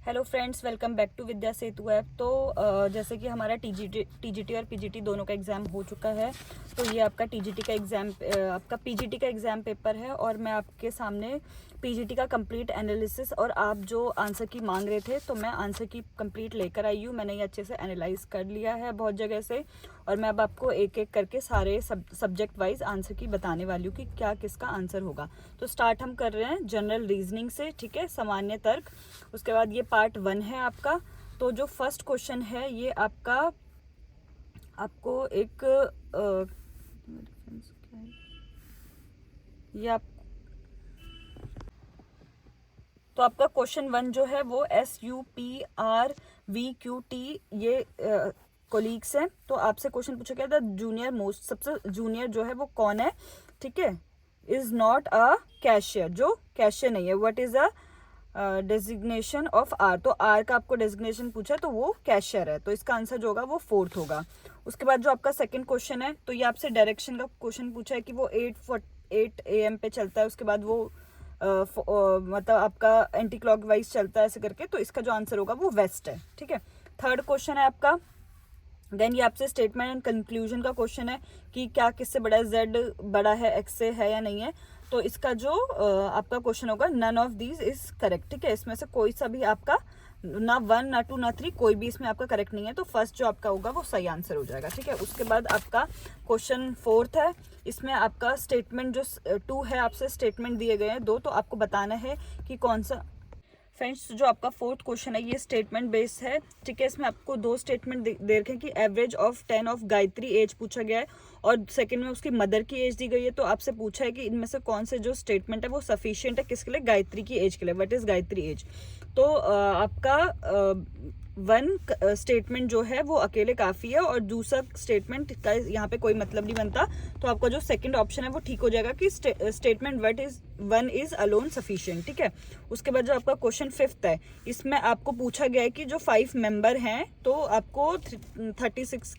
Hello friends, welcome back to Vidya Setu app. तो जैसे कि हमारा टीजीटी और पीजीटी दोनों का एग्ज़ाम हो चुका है, तो ये आपका टीजीटी का एग्ज़ाम आपका पीजीटी का एग्ज़ाम पेपर है और मैं आपके सामने पीजीटी का कंप्लीट एनालिसिस और आप जो आंसर की मांग रहे थे, तो मैं आंसर की कंप्लीट लेकर आई हूँ। मैंने ये अच्छे से एनालाइज कर लिया है बहुत जगह से, और मैं अब आपको एक एक करके सारे सब्जेक्ट वाइज आंसर की बताने वाली हूँ कि क्या किसका आंसर होगा। तो स्टार्ट हम कर रहे हैं जनरल रीजनिंग से, ठीक है, सामान्य तर्क। उसके बाद ये पार्ट 1 है आपका। तो जो फर्स्ट क्वेश्चन है ये आपको एक ये आप तो आपका क्वेश्चन 1 जो है वो SUPRVQT ये कोलीग्स हैं। तो आपसे क्वेश्चन पूछा गया था जूनियर मोस्ट, सबसे जूनियर जो है वो कौन है, ठीक है। इज नॉट अ कैशियर, जो कैशियर नहीं है। What is a designation of R, तो आर का आपको डेजिग्नेशन पूछा है तो वो कैशियर है, तो इसका आंसर जो होगा वो 4th होगा। उसके बाद जो आपका सेकंड क्वेश्चन है, तो ये आपसे डायरेक्शन का क्वेश्चन पूछा है कि वो 8 AM पे चलता है, उसके बाद वो मतलब आपका एंटी क्लॉकवाइज चलता है ऐसे करके, तो इसका जो आंसर होगा वो वेस्ट है, ठीक है। थर्ड क्वेश्चन है आपका, देन ये आपसे स्टेटमेंट एंड कंक्लूजन का क्वेश्चन है कि क्या किससे बड़ा है, जेड बड़ा है एक्स से, है या नहीं है। तो इसका जो आपका क्वेश्चन होगा, none of these is correct, ठीक है। इसमें से कोई सा भी आपका ना 1 ना 2 ना 3 कोई भी इसमें आपका करेक्ट नहीं है, तो फर्स्ट जो आपका होगा वो सही आंसर हो जाएगा, ठीक है। उसके बाद आपका क्वेश्चन 4th है। इसमें आपका स्टेटमेंट जो 2 है, आपसे स्टेटमेंट दिए गए हैं 2, तो आपको बताना है कि कौन सा। फ्रेंड्स, जो आपका 4th क्वेश्चन है ये स्टेटमेंट बेस्ड है, ठीक है। इसमें आपको 2 स्टेटमेंट दे रखे हैं कि average of 10 of Gayatri age पूछा गया है, और सेकंड में उसकी मदर की एज दी गई है। तो आपसे पूछा है कि इनमें से कौन से जो स्टेटमेंट है वो सफिशिएंट है किसके लिए, गायत्री की एज के लिए। What is Gayatri age. तो आपका 1 स्टेटमेंट जो है वो अकेले काफ़ी है, और दूसरा स्टेटमेंट का यहाँ पे कोई मतलब नहीं बनता। तो आपका जो सेकंड ऑप्शन है वो ठीक हो जाएगा कि स्टेटमेंट 1 इज अलोन सफिशिएंट, ठीक है। उसके बाद जो आपका क्वेश्चन 5th है, इसमें आपको पूछा गया है कि जो 5 मेंबर हैं, तो आपको 36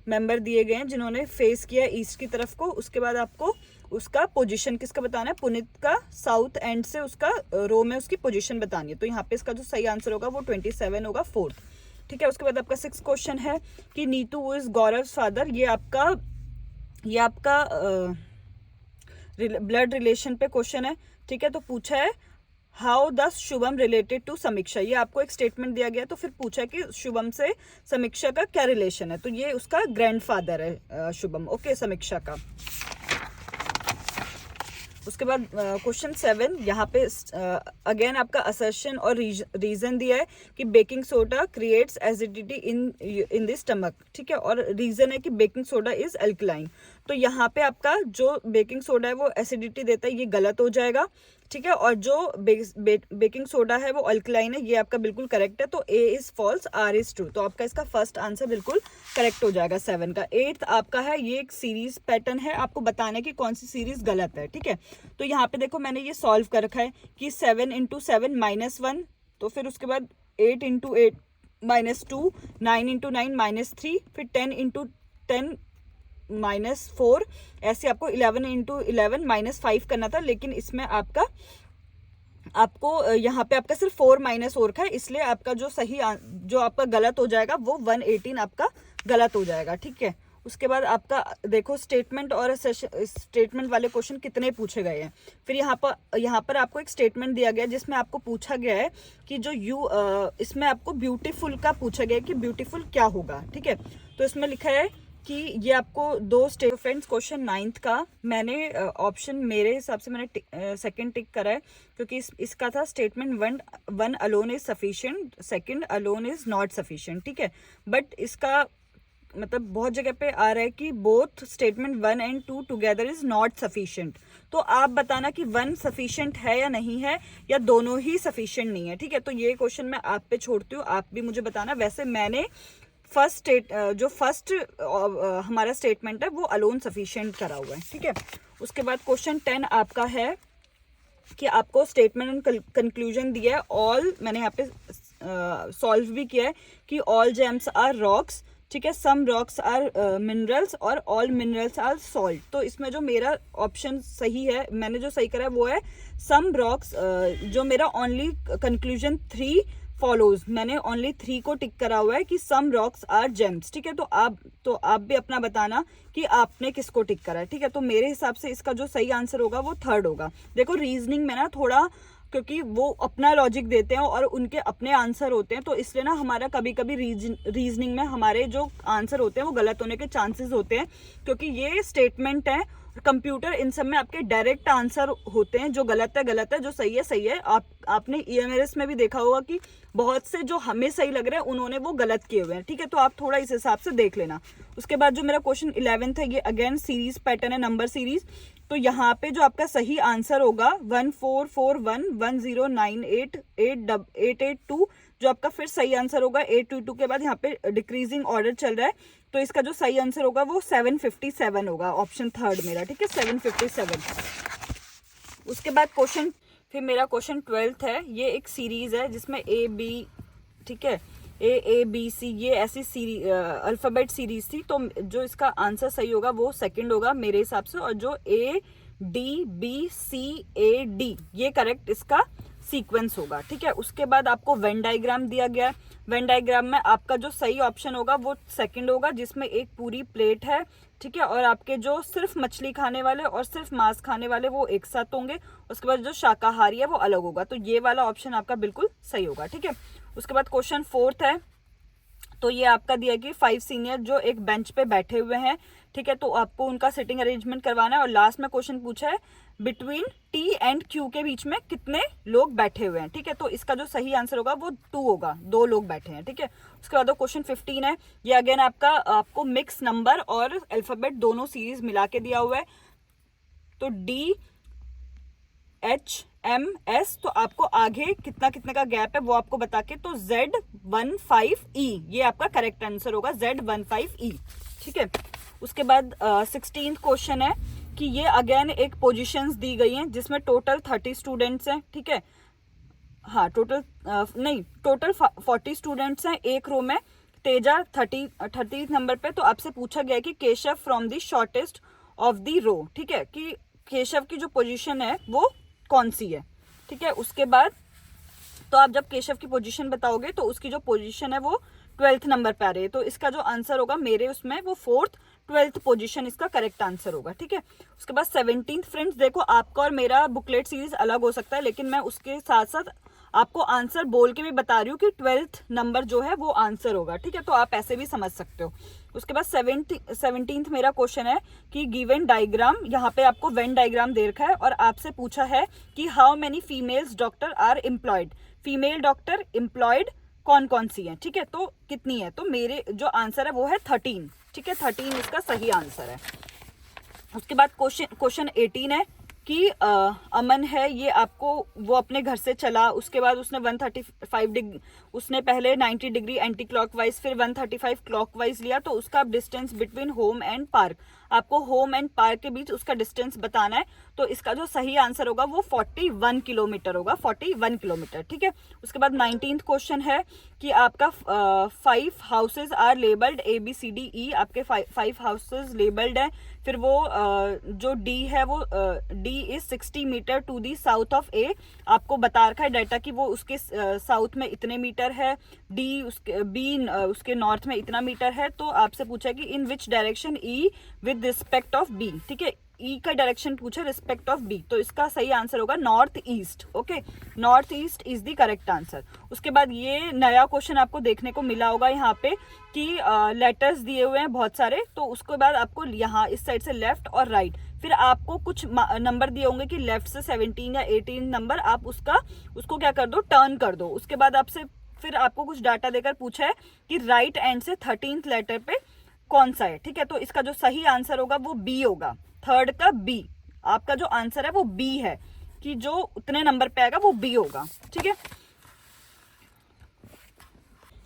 मेंबर दिए गए हैं जिन्होंने फेस किया ईस्ट की तरफ को। उसके बाद आपको उसका पोजीशन किसका बताना है, पुनीत का साउथ एंड से उसका रो में उसकी पोजीशन बतानी है। तो यहाँ पे इसका जो सही आंसर होगा वो 27 होगा, 4th, ठीक है। उसके बाद आपका 6th क्वेश्चन है कि नीतू इज गौरव फादर। ये आपका ब्लड रिलेशन पे क्वेश्चन है, ठीक है। तो पूछा है how the Shubham related to Samiksha. ये आपको एक स्टेटमेंट दिया गया, तो फिर पूछा है कि शुभम से समीक्षा का क्या रिलेशन है। तो ये उसका ग्रैंडफादर है शुभम, ओके, समीक्षा का। उसके बाद क्वेश्चन 7, यहाँ पे अगेन आपका असर्शन और रीजन दिया है कि baking soda creates acidity in the stomach, ठीक है। और रीजन है कि बेकिंग सोडा इज अल्कलाइन। तो यहाँ पे आपका जो बेकिंग सोडा है वो एसिडिटी देता है, ये गलत हो जाएगा, ठीक है। और जो बेकिंग सोडा है वो अल्कलाइन है, ये आपका बिल्कुल करेक्ट है। तो A is false, R is true. तो आपका इसका फर्स्ट आंसर बिल्कुल करेक्ट हो जाएगा 7 का। 8th आपका है, ये एक सीरीज पैटर्न है, आपको बताना है कि कौन सी सीरीज गलत है, ठीक है। तो यहाँ पे देखो मैंने ये सॉल्व कर रखा है कि 7 × 7 -1, तो फिर उसके बाद 8 × 8 -2, 9 × 9 -3, फिर 10 × 10 -4, ऐसे आपको 11 × 11 -5 करना था, लेकिन इसमें आपको यहाँ पे आपका सिर्फ 4 -4 का है, इसलिए आपका जो आपका गलत हो जाएगा वो 118 आपका गलत हो जाएगा, ठीक है। उसके बाद आपका देखो स्टेटमेंट और स्टेटमेंट वाले क्वेश्चन कितने पूछे गए हैं। फिर यहाँ पर आपको एक स्टेटमेंट दिया गया जिसमें आपको पूछा गया है कि जो इसमें आपको ब्यूटीफुल का पूछा गया है कि ब्यूटीफुल क्या होगा, ठीक है। तो इसमें लिखा है कि ये आपको 2 फ्रेंड्स, क्वेश्चन 9th का मैंने ऑप्शन मेरे हिसाब से मैंने सेकंड टिक करा है, क्योंकि इसका था statement 1 alone is sufficient, second alone is not sufficient, ठीक है। बट इसका मतलब बहुत जगह पे आ रहा है कि बोथ स्टेटमेंट 1 और 2 टुगेदर इज नॉट सफिशिएंट। तो आप बताना कि 1 सफिशिएंट है या नहीं है, या दोनों ही सफिशिएंट नहीं है, ठीक है। तो ये क्वेश्चन मैं आप पे छोड़ती हूँ, आप भी मुझे बताना। वैसे मैंने फर्स्ट हमारा स्टेटमेंट है वो अलोन सफिशिएंट करा हुआ है, ठीक है। उसके बाद क्वेश्चन 10 आपका है कि आपको स्टेटमेंट एंड कंक्लूजन दिया है। ऑल, मैंने यहाँ पे सॉल्व भी किया है कि ऑल जेम्स आर रॉक्स, ठीक है, सम रॉक्स आर मिनरल्स और ऑल मिनरल्स आर सॉल्ट। तो इसमें जो मेरा ऑप्शन सही है, मैंने जो सही करा है वो है सम रॉक्स, जो मेरा ओनली कंक्लूजन 3 फॉलोज, मैंने ओनली 3 को टिक करा हुआ है कि सम रॉक्स आर जेम्स। ठीक है, तो आप भी अपना बताना कि आपने किसको टिक करा है। ठीक है, तो मेरे हिसाब से इसका जो सही आंसर होगा वो 3rd होगा। देखो रीजनिंग में ना थोड़ा, क्योंकि वो अपना लॉजिक देते हैं और उनके अपने आंसर होते हैं, तो इसलिए ना हमारा कभी कभी रीजनिंग में हमारे जो आंसर होते हैं वो गलत होने के चांसेस होते हैं, क्योंकि ये स्टेटमेंट है। कंप्यूटर इन सब में आपके डायरेक्ट आंसर होते हैं, जो गलत है, जो सही है सही है। आपने EMRS में भी देखा होगा कि बहुत से जो हमें सही लग रहे हैं उन्होंने वो गलत किए हुए हैं। ठीक है, तो आप थोड़ा इस हिसाब से देख लेना। उसके बाद जो मेरा क्वेश्चन 11th है, ये अगेन सीरीज पैटर्न है, नंबर सीरीज। तो यहाँ पे जो आपका सही आंसर होगा 144110988882, जो आपका फिर सही आंसर होगा 822 के बाद यहाँ पे डिक्रीजिंग ऑर्डर चल रहा है, तो इसका जो सही आंसर होगा वो 757 होगा, ऑप्शन 3rd मेरा। ठीक है, 757। उसके बाद क्वेश्चन, फिर मेरा क्वेश्चन 12th है। ये एक सीरीज है जिसमें AB, ठीक है, AABC ये ऐसी सीरीज अल्फाबेट सीरीज थी। तो जो इसका आंसर सही होगा वो 2nd होगा मेरे हिसाब से, और जो ADBCAD ये करेक्ट इसका सीक्वेंस होगा। ठीक है, उसके बाद आपको वेन डायग्राम दिया गया है। वेन डायग्राम में आपका जो सही ऑप्शन होगा वो 2nd होगा, जिसमें एक पूरी प्लेट है। ठीक है, और आपके जो सिर्फ मछली खाने वाले और सिर्फ मांस खाने वाले वो एक साथ होंगे। उसके बाद जो शाकाहारी है वो अलग होगा। तो ये वाला ऑप्शन आपका बिल्कुल सही होगा। ठीक है, उसके बाद क्वेश्चन 4th है। तो ये आपका दिया कि 5 सीनियर जो एक बेंच पे बैठे हुए हैं। ठीक है, तो आपको उनका सिटिंग अरेंजमेंट करवाना है। और लास्ट में क्वेश्चन पूछा है बिटवीन T एंड Q के बीच में कितने लोग बैठे हुए हैं। ठीक है, तो इसका जो सही आंसर होगा वो 2 होगा, 2 लोग बैठे हैं। ठीक है, उसके बाद क्वेश्चन 15 है। ये अगेन आपको मिक्स नंबर और अल्फाबेट दोनों सीरीज मिला के दिया हुआ है। तो DHMS, तो आपको आगे कितना कितने का गैप है वो आपको बता के, तो Z15E ये आपका करेक्ट आंसर होगा, Z15E। ठीक है, उसके बाद 16th क्वेश्चन है कि ये अगेन एक पोजीशंस दी गई हैं जिसमें टोटल 30 स्टूडेंट्स हैं। ठीक है, हाँ टोटल 40 स्टूडेंट्स हैं एक रो में। तेजा 30 नंबर पे। तो आपसे पूछा गया है कि Keshav from the shortest of the row. ठीक है, कि केशव की जो पोजीशन है वो कौन सी है। ठीक है, उसके बाद तो आप जब केशव की पोजीशन बताओगे तो उसकी जो पोजीशन है वो 12th नंबर पे आ रही है। तो इसका जो आंसर होगा मेरे उसमें वो 4th 12th पोजीशन इसका करेक्ट आंसर होगा। ठीक है, उसके बाद 17th। फ्रेंड्स देखो, आपका और मेरा बुकलेट सीरीज अलग हो सकता है, लेकिन मैं उसके साथ साथ आपको आंसर बोल के भी बता रही हूँ कि 12th नंबर जो है वो आंसर होगा। ठीक है, तो आप ऐसे भी समझ सकते हो। उसके बाद 17th मेरा क्वेश्चन है कि गिवन डायग्राम, यहाँ पे आपको वेन डायग्राम दे रखा है और आपसे पूछा है कि how many females doctor R employed. Female doctor employed कौन कौन सी है। ठीक है, तो कितनी है, तो मेरे जो आंसर है वो है 13। ठीक है, 13 इसका सही आंसर है। उसके बाद क्वेश्चन 18 है कि अमन है, ये आपको वो अपने घर से चला, उसके बाद उसने 135 डिग्री, उसने पहले 90 डिग्री एंटी क्लॉकवाइज फिर 135 क्लॉकवाइज लिया। तो उसका distance between home and park, आपको होम एंड पार्क के बीच उसका डिस्टेंस बताना है। तो इसका जो सही आंसर होगा वो 41 किलोमीटर होगा, 41 किलोमीटर। ठीक है, उसके बाद 19th क्वेश्चन है कि आपका 5 हाउसेज आर लेबल्ड ABCDE, आपके 5 हाउसेज लेबल्ड है। फिर वो जो D है वो D is 60 metre to the south of A, आपको बता रखा है डाटा कि वो उसके साउथ में इतने मीटर है, D उसके B उसके नॉर्थ में इतना मीटर है। तो आपसे पूछा कि in which direction E with respect of B। ठीक है, E का डायरेक्शन पूछा रिस्पेक्ट ऑफ B, तो इसका सही आंसर होगा north east. Okay, north east is the correct answer. उसके बाद ये नया क्वेश्चन आपको देखने को मिला होगा यहाँ पे कि लेटर्स दिए हुए हैं बहुत सारे। तो उसके बाद आपको यहाँ इस साइड से लेफ्ट और राइट, फिर आपको कुछ नंबर दिए होंगे कि लेफ्ट से 17 या 18 नंबर, आप उसको क्या कर दो, टर्न कर दो। उसके बाद आपसे फिर आपको कुछ डाटा देकर पूछा है कि राइट एंड से 13th लेटर पे कौन सा है। ठीक है, तो इसका जो सही आंसर होगा वो B होगा, 3rd का B। आपका जो आंसर है वो B है, कि जो उतने नंबर पे आएगा वो B होगा। ठीक है,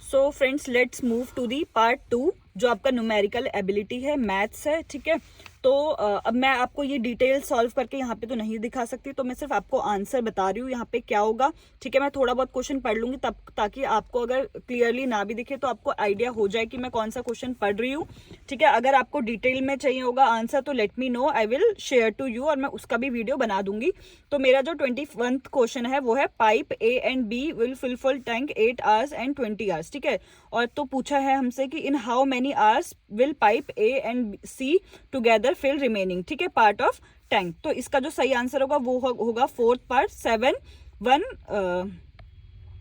so friends let's move to the part 2 जो आपका न्यूमेरिकल एबिलिटी है, मैथ्स है। ठीक है, तो अब मैं आपको ये डिटेल सॉल्व करके यहाँ पे तो नहीं दिखा सकती, तो मैं सिर्फ आपको आंसर बता रही हूँ यहाँ पे क्या होगा, ठीक है। मैं थोड़ा बहुत क्वेश्चन पढ़ लूंगी तब, ताकि आपको अगर क्लियरली ना भी दिखे तो आपको आइडिया हो जाए कि मैं कौन सा क्वेश्चन पढ़ रही हूँ, ठीक है। अगर आपको डिटेल में चाहिए होगा आंसर तो let me know, I will share to you, और मैं उसका भी वीडियो बना दूंगी। तो मेरा जो 21th क्वेश्चन है वो है pipe A and B will fill tank 8 hours and 20 hours, ठीक है। और तो पूछा है हमसे कि in how many hours will pipe A and C together fill remaining, ठीक है, पार्ट ऑफ टैंक। तो इसका जो सही आंसर होगा वो होगा 4th पार्ट 7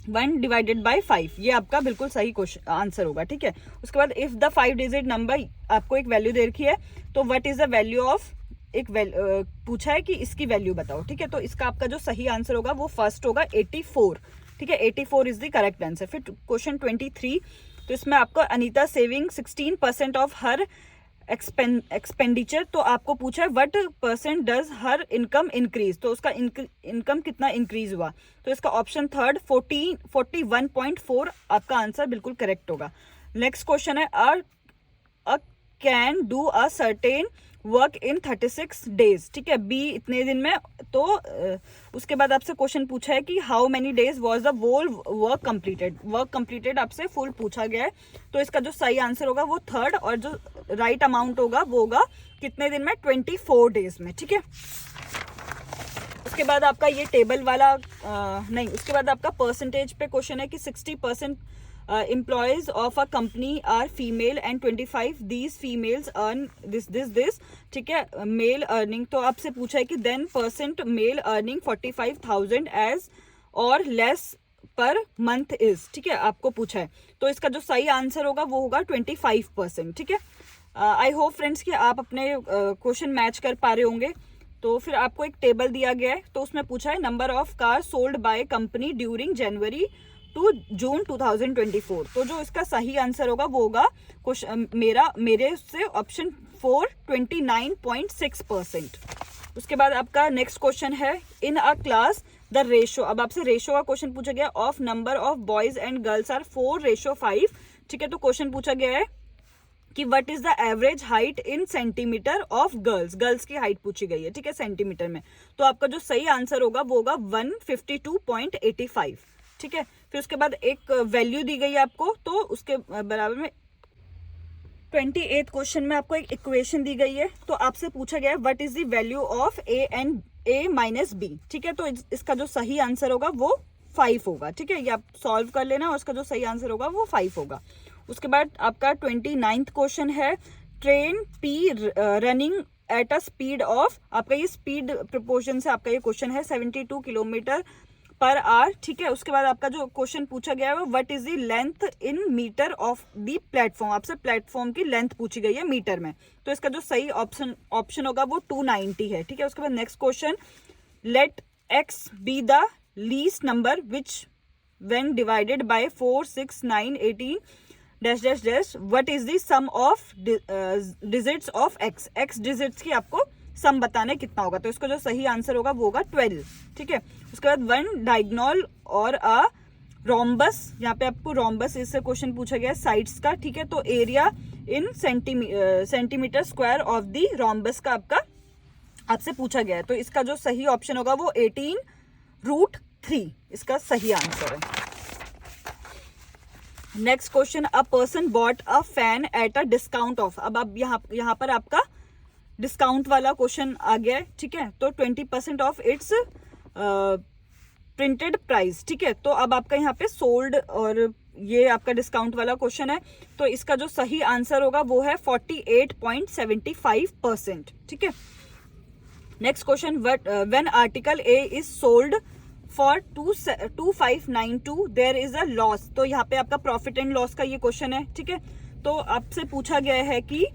1 डिवाइडेड बाय 5, ये आपका बिल्कुल सही क्वेश्चन आंसर होगा, ठीक है। उसके बाद इफ द 5 डिजिट नंबर, आपको एक वैल्यू दे रखी है, तो what is the value of, एक पूछा है कि इसकी वैल्यू बताओ, ठीक है। तो इसका आपका जो सही आंसर होगा वो फर्स्ट होगा 84, ठीक है। 84 इज द करेक्ट आंसर। फिर क्वेश्चन 23, तो इसमें आपको Anita saving 16% of her expenditure, तो आपको पूछा है what percent does her income increase, तो उसका इनकम कितना इंक्रीज हुआ, तो इसका ऑप्शन थर्ड 41.4 आपका आंसर बिल्कुल करेक्ट होगा। नेक्स्ट क्वेश्चन है A can do a certain work in 36 days, ठीक है, बी इतने दिन में। तो उसके बाद आपसे क्वेश्चन पूछा है कि how many days was the whole work completed आपसे फुल पूछा गया है। तो इसका जो सही आंसर होगा वो थर्ड, और जो राइट अमाउंट होगा वो होगा कितने दिन में, 24 डेज में, ठीक है। उसके बाद आपका ये टेबल वाला नहीं, उसके बाद आपका परसेंटेज पे क्वेश्चन है कि 60% employees of a company are female and 25 these females earn this, ठीक है, मेल अर्निंग। तो आपसे पूछा है कि then percent male earning 45,000 as और लेस पर मंथ इज, ठीक है, आपको पूछा है। तो इसका जो सही आंसर होगा वो होगा 25%, ठीक है। आई होप फ्रेंड्स कि आप अपने क्वेश्चन मैच कर पा रहे होंगे। तो फिर आपको एक टेबल दिया गया है, तो उसमें पूछा है number of car sold by company during January to June 2024। तो जो इसका सही आंसर होगा वो होगा मेरे से ऑप्शन 4 29.6%। उसके बाद आपका नेक्स्ट क्वेश्चन है in a class the ratio, अब आपसे रेशो का क्वेश्चन पूछा गया of number of boys and girls are 4:5, ठीक है। तो क्वेश्चन पूछा गया है कि what is the average height in centimetre of girls की हाइट पूछी गई है, ठीक है, सेंटीमीटर में। तो आपका जो सही आंसर होगा वो होगा 152.85, ठीक है। फिर उसके बाद एक वैल्यू दी गई है आपको, तो उसके बराबर में 28th क्वेश्चन में आपको एक इक्वेशन दी गई है, तो आपसे पूछा गया है what is the value of a minus B, ठीक है। तो इसका जो सही आंसर होगा वो 5 होगा, ठीक है, ये आप सॉल्व कर लेना, और इसका जो सही आंसर होगा वो 5 होगा। उसके बाद आपका 29th क्वेश्चन है train P running at a speed of, आपका ये स्पीड प्रोपोर्शन से आपका ये क्वेश्चन है 72 किलोमीटर पर आवर, ठीक है। उसके बाद आपका जो क्वेश्चन पूछा गया है what is the length in metre of the platform, आपसे प्लेटफॉर्म की लेंथ पूछी गई है मीटर में। तो इसका जो सही ऑप्शन होगा वो 290 है, ठीक है। उसके बाद next question let X be the least number which when divided by 4 6 9 18 dash dash dash what is the sum of digits of X, X digits की आपको सम बताना कितना होगा। तो इसका जो सही आंसर होगा वो होगा 12, ठीक है। उसके बाद 1 डायगोनल और अ रोम्बस, यहाँ पे आपको रोम्बस इससे क्वेश्चन पूछा गया है साइड्स का, ठीक है। तो area in centimetre square of the rhombus का आपसे पूछा गया है। तो इसका जो सही ऑप्शन होगा वो 18√3 इसका सही आंसर है। Next question a person bought a fan at a discount of, अब आप यहाँ पर आपका डिस्काउंट वाला क्वेश्चन आ गया है, ठीक है। तो 20% ऑफ इट्स प्रिंटेड प्राइस, ठीक है। तो अब आपका यहाँ पे सोल्ड और ये आपका डिस्काउंट वाला क्वेश्चन है, तो इसका जो सही आंसर होगा वो है 48.75%, ठीक है। Next question when article A is sold for 2592 there is a loss, तो यहाँ पे आपका प्रॉफिट एंड लॉस का ये क्वेश्चन है, ठीक है। तो आपसे पूछा गया है कि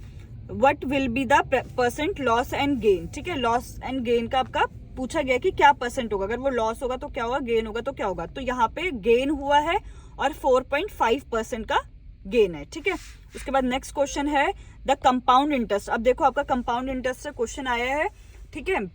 what will be the percent loss and gain, ठीक है। लॉस एंड गेन का आपका पूछा गया कि क्या परसेंट होगा, अगर वो लॉस होगा तो क्या होगा, गेन होगा तो क्या होगा। तो यहाँ पे गेन हुआ है और 4.5% का गेन है, ठीक है। उसके बाद नेक्स्ट क्वेश्चन है द कंपाउंड इंटरेस्ट, अब देखो आपका कंपाउंड इंटरेस्ट से क्वेश्चन आया है, ठीक है।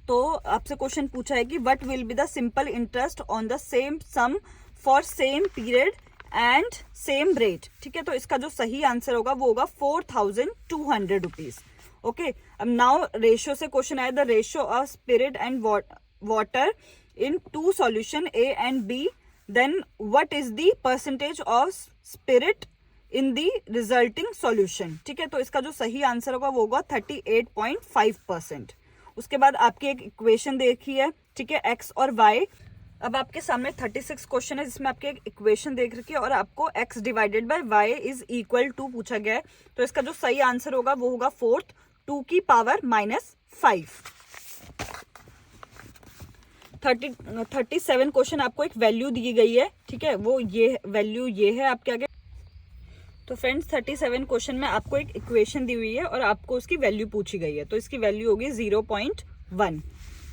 तो आपसे क्वेश्चन पूछा है कि what will be the simple interest on the same sum for same period and same rate, ठीक है। तो इसका जो सही आंसर होगा वो होगा 4,200 रुपीज। ओके, अब नाउ रेशियो से क्वेश्चन आया, the ratio of spirit and water in two solution A and B, then what is the percentage of spirit in the resulting solution. ठीक है, तो इसका जो सही आंसर होगा वो होगा 38.5%। उसके बाद आपकी एक इक्वेशन देखी है, ठीक है, एक्स और वाई। अब आपके सामने 36 क्वेश्चन है जिसमें आपकी एक इक्वेशन देख रखी है और आपको x divided by y is equal to पूछा गया है। तो इसका जो सही आंसर होगा वो होगा 4th 2 की पावर -5। 37 क्वेश्चन आपको एक वैल्यू दी गई है, ठीक है, वो ये वैल्यू ये है आपके आगे। तो फ्रेंड्स 37 क्वेश्चन में आपको एक इक्वेशन दी हुई है और आपको उसकी वैल्यू पूछी गई है, तो इसकी वैल्यू होगी 0.1।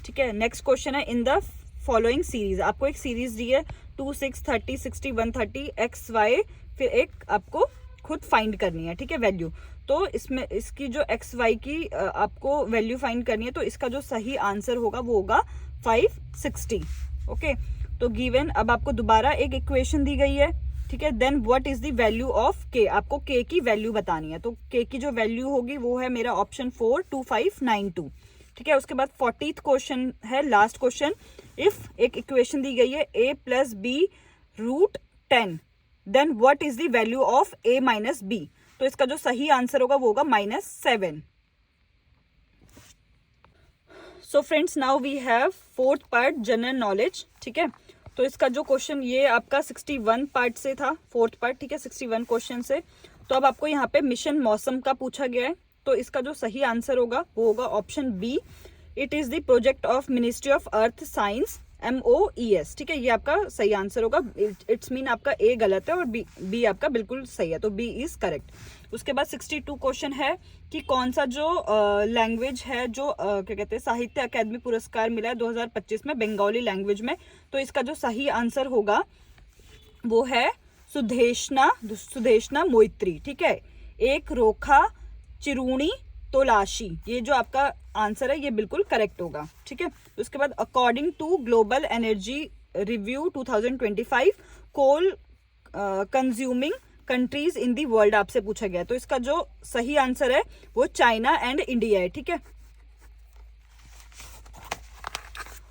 ठीक है, नेक्स्ट क्वेश्चन है, इन द फॉलोइंग सीरीज, आपको एक सीरीज दी है 2, 6, 30, 60, 130 एक्स वाई, फिर एक आपको खुद फाइंड करनी है, ठीक है, वैल्यू। तो इसमें इसकी जो एक्स वाई की आपको वैल्यू फाइंड करनी है, तो इसका जो सही आंसर होगा वो होगा 560। ओके, तो गिवन, अब आपको दोबारा एक इक्वेशन दी गई है, ठीक है, then what is the value of K, आपको के की वैल्यू बतानी है। तो के की जो वैल्यू होगी वो है मेरा ऑप्शन 4, 2592। ठीक है, उसके बाद 40th क्वेश्चन है, लास्ट क्वेश्चन, इफ एक इक्वेशन दी गई है a plus B root 10, then what is the value of a minus B. तो इसका जो सही आंसर होगा वो होगा -7। So friends, now we have 4th part general knowledge. ठीक है, तो इसका जो क्वेश्चन ये आपका 61 पार्ट से था, 4th पार्ट, ठीक है, 61 क्वेश्चन से। तो अब आपको यहाँ पे मिशन मौसम का पूछा गया है, तो इसका जो सही आंसर होगा वो होगा option B, it is the project of ministry of earth science MOES। ठीक है, ये आपका सही आंसर होगा। इट्स मीन आपका ए गलत है और बी आपका बिल्कुल सही है, तो बी इज करेक्ट। उसके बाद 62 क्वेश्चन है कि कौन सा जो लैंग्वेज है जो क्या कहते हैं साहित्य अकादमी पुरस्कार मिला है 2025 में बंगाली लैंग्वेज में। तो इसका जो सही आंसर होगा वो है सुदेशना मोइत्री। ठीक है, एक रोखा चिरूणी तोलाशी, ये जो आपका आंसर है ये बिल्कुल करेक्ट होगा। ठीक है, उसके बाद according to global energy review 2025 coal consuming countries in the world आपसे पूछा गया है। तो इसका जो सही आंसर है वो चाइना एंड इंडिया है। ठीक है,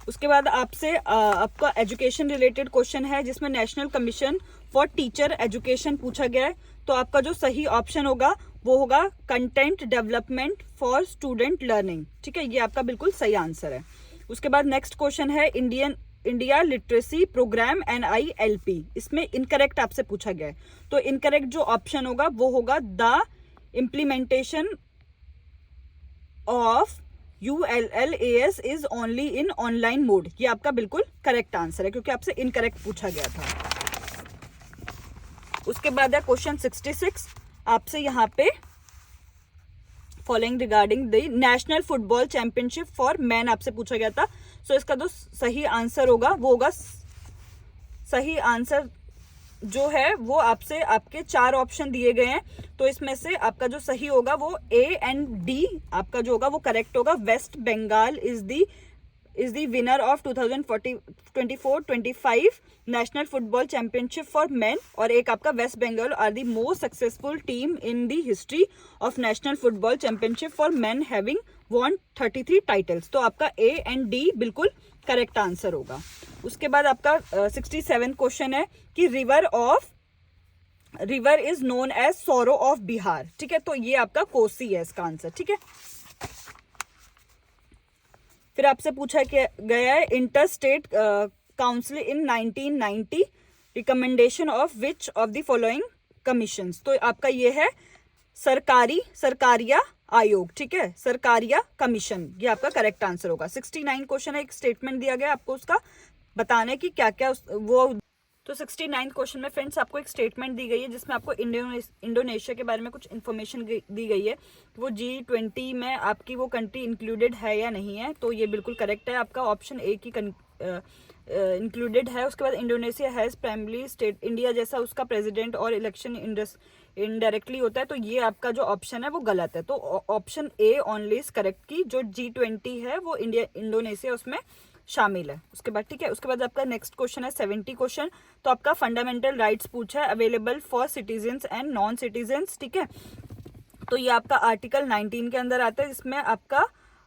उसके बाद आपसे आपका एजुकेशन रिलेटेड क्वेश्चन है जिसमें national commission for teacher education पूछा गया है। तो आपका जो सही ऑप्शन होगा वो होगा content development for student learning. ठीक है, ये आपका बिल्कुल सही आंसर है। उसके बाद नेक्स्ट क्वेश्चन है इंडिया लिटरेसी प्रोग्राम NILP, इसमें इनकरेक्ट आपसे पूछा गया है। तो इनकरेक्ट जो ऑप्शन होगा वो होगा the implementation of ULLAS is only in online mode, ये आपका बिल्कुल करेक्ट आंसर है क्योंकि आपसे इनकरेक्ट पूछा गया था। उसके बाद है क्वेश्चन 66, आपसे यहाँ पे following regarding the national football championship for man आपसे पूछा गया था। सो इसका जो सही आंसर होगा वो होगा, सही आंसर जो है वो आपसे आपके 4 ऑप्शन दिए गए हैं, तो इसमें से आपका जो सही होगा वो A एंड D आपका जो होगा वो करेक्ट होगा। West Bengal is the winner of 2024-25 national football championship for men, और एक आपका West Bengal are the most successful team in the history of national football championship for men having won 33 titles. तो आपका A एंड D बिल्कुल correct answer होगा। उसके बाद आपका 67 क्वेश्चन है कि river is known as sorrow of Bihar. ठीक है, तो ये आपका कोसी है इसका आंसर। ठीक है, फिर आपसे पूछा गया है inter state council in 1990 recommendation of which of the following commissions. तो आपका ये है सरकारिया आयोग। ठीक है, सरकारिया कमीशन, ये आपका करेक्ट आंसर होगा। 69 क्वेश्चन है, एक स्टेटमेंट दिया गया आपको उसका बताने की क्या क्या वो। तो 69 क्वेश्चन में फ्रेंड्स आपको एक स्टेटमेंट दी गई है जिसमें आपको इंडोनेशिया के बारे में कुछ इन्फॉर्मेशन दी गई है, वो G20 में आपकी वो कंट्री इंक्लूडेड है या नहीं है। तो ये बिल्कुल करेक्ट है, आपका ऑप्शन ए की इंक्लूडेड है। उसके बाद Indonesia has primary state India जैसा उसका प्रेसिडेंट और इलेक्शन इनडायरेक्टली होता है, तो ये आपका जो ऑप्शन है वो गलत है। तो option A only is correct की जो G20 है वो इंडोनेशिया उसमें शामिल है। उसके बाद ठीक है, उसके बाद आपका नेक्स्ट क्वेश्चन है 70 क्वेश्चन। तो आपका फंडामेंटल राइट्स पूछा है available for citizens and non citizens. ठीक है, तो ये आपका आर्टिकल 19 के अंदर आता है, इसमें आपका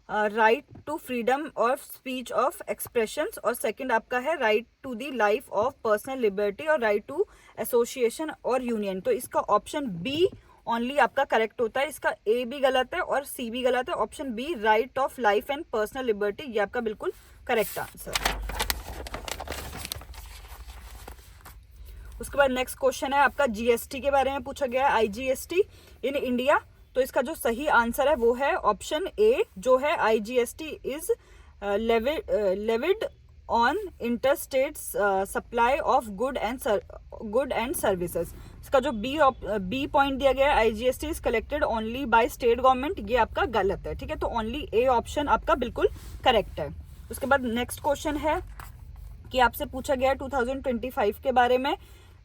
right to freedom of speech of expressions, और सेकंड आपका है right to the life of personal liberty और राइट टू एसोसिएशन और यूनियन। तो इसका ऑप्शन बी ओनली आपका करेक्ट होता है, इसका ए भी गलत है और सी भी गलत है। Option B right of life and personal liberty ये आपका बिल्कुल करेक्ट आंसर। उसके बाद नेक्स्ट क्वेश्चन है आपका जीएसटी के बारे में पूछा गया है, आईजीएसटी इन इंडिया। तो इसका जो सही आंसर है वो है ऑप्शन ए, जो है IGST is levied on interstate supply of good and services. इसका जो बी पॉइंट दिया गया है, IGST is collected only by state government, ये आपका गलत है, ठीक है। तो ओनली ए ऑप्शन आपका बिल्कुल करेक्ट है। उसके बाद नेक्स्ट क्वेश्चन है कि आपसे पूछा गया है 2025 के बारे में,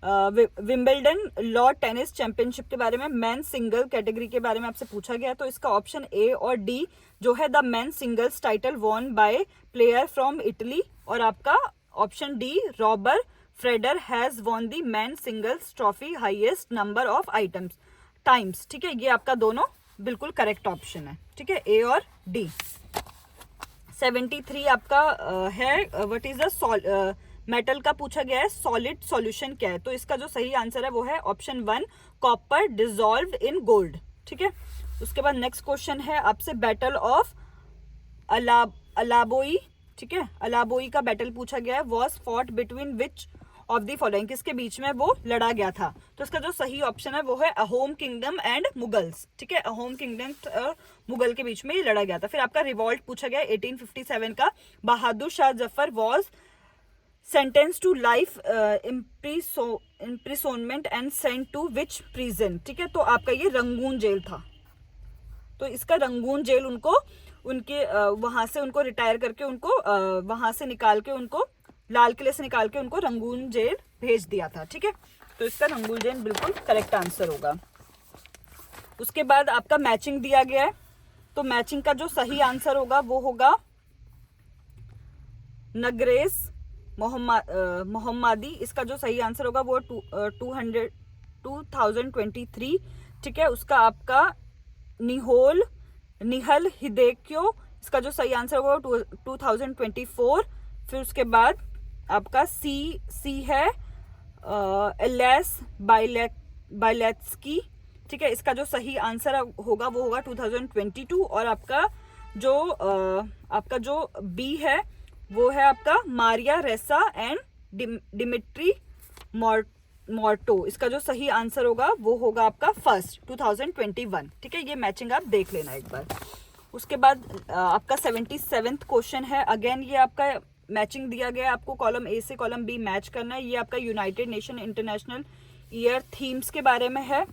विंबलडन लॉ टेनिस चैंपियनशिप के बारे में, मेन सिंगल कैटेगरी के बारे में आपसे पूछा गया। तो इसका ऑप्शन ए और डी जो है the main singles title won by player from Italy, और आपका option D robber Freder has won the main singles trophy highest number of items times, ठीक है। ये आपका दोनों बिल्कुल करेक्ट ऑप्शन है, ठीक है, ए और डी। 73 आपका है व्हाट इज द मेटल का पूछा गया है, सॉलिड सॉल्यूशन क्या है। तो इसका जो सही आंसर है वो है option 1 copper dissolved in gold, ठीक है। उसके बाद नेक्स्ट क्वेश्चन है आपसे बैटल ऑफ अलाबोई, ठीक है, अलाबोई का बैटल पूछा गया है, was fought between which of the following, किसके बीच में वो लड़ा गया था। तो इसका जो सही ऑप्शन है वो है अहोम किंगडम एंड मुगल्स, ठीक है, अहोम किंगडम और मुगल के बीच में ये लड़ा गया था। फिर आपका रिवॉल्ट पूछा गया 1857 का, Bahadur Shah Zafar was sentence to life imprisonment and sent to which prison, ठीक है। तो आपका ये रंगून जेल था, तो इसका रंगून जेल उनको उनके वहां से उनको रिटायर करके उनको वहां से निकाल के उनको लाल किले से निकाल के उनको रंगून जेल भेज दिया था, ठीक है। तो इसका रंगून जेल बिल्कुल करेक्ट आंसर होगा। उसके बाद आपका मैचिंग दिया गया है, तो मैचिंग का जो सही आंसर होगा वो होगा नगरेस मोहम्मदी। इसका जो सही आंसर होगा वो 2023, ठीक है। उसका आपका निहल हिदेक्यो, इसका जो सही आंसर होगा 2024। फिर उसके बाद आपका सी है एलेस बाइलेट्सकी, ठीक है। इसका जो सही आंसर होगा वो होगा 2022। और आपका जो बी है वो है आपका मारिया रेसा एंड डिमिट्री मॉर्टो। इसका जो सही आंसर होगा वो होगा आपका फर्स्ट 2021, ठीक है। ये मैचिंग आप देख लेना एक बार। उसके बाद आपका 77th क्वेश्चन है, अगेन ये आपका मैचिंग दिया गया है, आपको कॉलम ए से कॉलम बी मैच करना है। ये आपका United nation international year themes के बारे में है।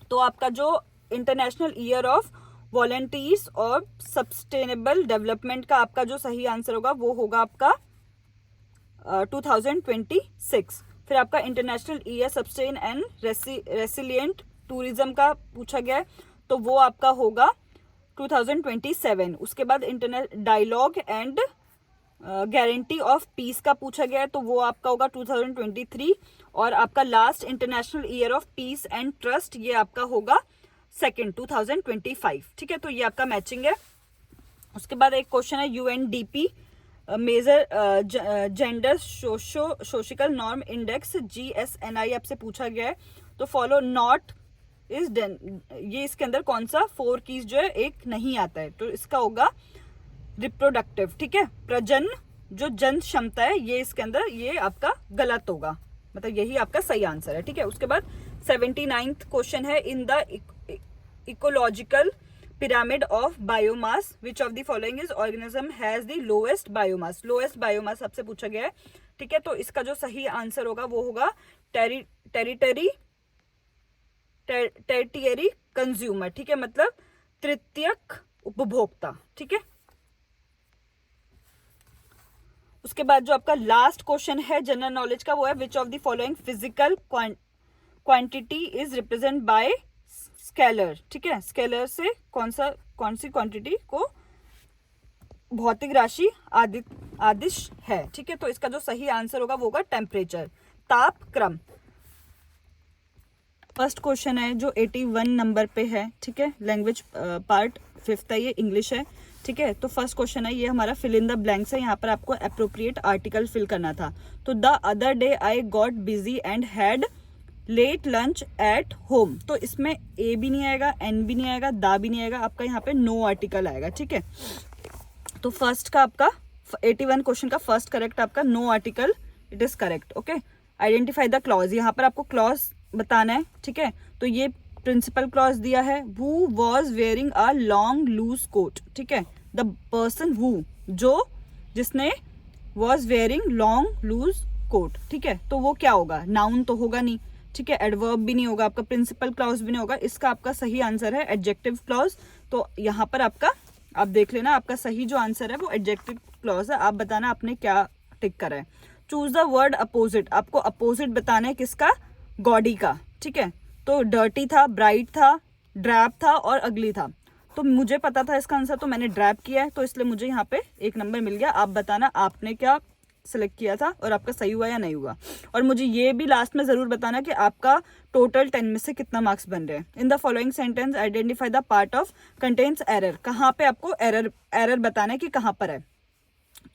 तो आपका जो इंटरनेशनल ईयर ऑफ वॉलंटियर्स और सस्टेनेबल डेवलपमेंट का आपका जो सही आंसर होगा वो होगा आपका 2026। फिर आपका international year sustain and resilient tourism का पूछा गया है, तो वो आपका होगा 2027। उसके बाद internet dialogue and guarantee of peace का पूछा गया है, तो वो आपका होगा 2023। और आपका last international year of peace and trust ये आपका होगा सेकेंड 2025, ठीक है। तो ये आपका मैचिंग है। उसके बाद एक क्वेश्चन है UNDP major gender social norm index GSNI आपसे पूछा गया है, तो फॉलो नॉट इज डन, ये इसके अंदर कौन सा 4 कीज जो है एक नहीं आता है, तो इसका होगा रिप्रोडक्टिव, ठीक है, प्रजन जो जन क्षमता है ये इसके अंदर ये आपका गलत होगा, मतलब यही आपका सही आंसर है, ठीक है। उसके बाद 79th क्वेश्चन है, in the ecological pyramid of biomass which of the following is organism has the lowest biomass, lowest biomass आपसे पूछा गया है, ठीक है। तो इसका जो सही आंसर होगा वो होगा टेरिटरी कंज्यूमर, ठीक है, मतलब तृतीयक उपभोक्ता, ठीक है। उसके बाद जो आपका लास्ट क्वेश्चन है जनरल नॉलेज का वो है which of the following physical quantity is represent by scalar, ठीक है। स्केलर से कौन सी क्वांटिटी को भौतिक राशि आदिश है, ठीक है। तो इसका जो सही आंसर होगा वो होगा टेम्परेचर, तापक्रम। फर्स्ट क्वेश्चन है जो 81 नंबर पे है, ठीक है, लैंग्वेज पार्ट 5th है, ये इंग्लिश है, ठीक है। तो फर्स्ट क्वेश्चन है ये हमारा फिल इन द ब्लैंक्स है, यहाँ पर आपको अप्रोप्रिएट आर्टिकल फिल करना था। तो the other day I got busy and had late lunch at home, तो इसमें ए भी नहीं आएगा, एन भी नहीं आएगा, दा भी नहीं आएगा, आपका यहाँ पे नो आर्टिकल आएगा, ठीक है। तो फर्स्ट का आपका 81 क्वेश्चन का फर्स्ट करेक्ट आपका no article, it is correct, okay. Identify the clause, यहाँ पर आपको क्लॉज बताना है, ठीक है। तो ये प्रिंसिपल क्लॉज दिया है, who was wearing a long loose coat, ठीक है। द पर्सन who, जो जिसने was wearing long loose coat, ठीक है। तो वो क्या होगा, नाउन तो होगा नहीं, ठीक है, एडवर्ब भी नहीं होगा, आपका प्रिंसिपल क्लॉज भी नहीं होगा, इसका आपका सही आंसर है एडजेक्टिव क्लॉज। तो यहाँ पर आपका आप देख लेना, आपका सही जो आंसर है वो एडजेक्टिव क्लॉज है। आप बताना आपने क्या टिक करा है। चूज द वर्ड अपोजिट, आपको अपोजिट बताना है किसका, गॉडी का, ठीक है। तो डर्टी था, ब्राइट था, ड्रैप था और अगली था। तो मुझे पता था इसका आंसर, तो मैंने ड्रैप किया है, तो इसलिए मुझे यहाँ पे 1 नंबर मिल गया। आप बताना आपने क्या सिलेक्ट किया था और आपका सही हुआ या नहीं हुआ। और मुझे ये भी लास्ट में जरूर बताना कि आपका टोटल 10 में से कितना मार्क्स बन रहे हैं। In the following sentence identify the part of contains error, कहाँ पे आपको एरर बताना है कि कहाँ पर है।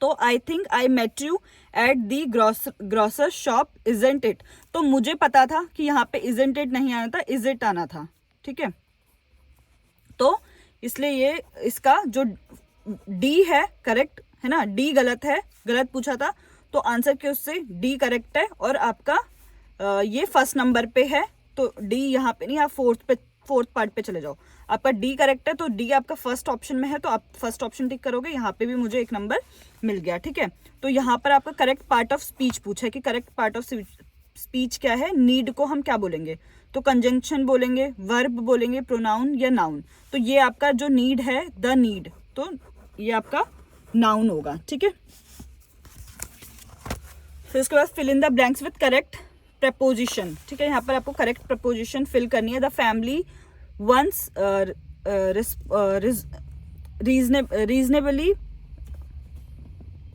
तो I think I met you at the grocer shop, isn't it, तो मुझे पता था कि यहाँ पे इजंट इट नहीं आना था, इज इट आना था, ठीक है। तो इसलिए ये इसका जो डी है करेक्ट है ना, डी गलत है, गलत पूछा था, तो आंसर के उससे डी करेक्ट है। और आपका ये फर्स्ट नंबर पे है, तो डी यहाँ पे नहीं, आप फोर्थ पार्ट पे चले जाओ, आपका डी करेक्ट है, तो डी आपका फर्स्ट ऑप्शन में है, तो आप फर्स्ट ऑप्शन टिक करोगे, यहाँ पे भी मुझे 1 नंबर मिल गया, ठीक है। तो यहाँ पर आपका करेक्ट पार्ट ऑफ स्पीच पूछा है कि करेक्ट पार्ट ऑफ स्पीच क्या है, नीड को हम क्या बोलेंगे, तो कंजंक्शन बोलेंगे, वर्ब बोलेंगे, प्रोनाउन या नाउन। तो ये आपका जो नीड है, द नीड, तो ये आपका नाउन होगा, ठीक है। फिर उसके बाद fill in the blanks with correct preposition, ठीक है। यहाँ पर आपको करेक्ट प्रपोजिशन फिल करनी है। The family once reasonably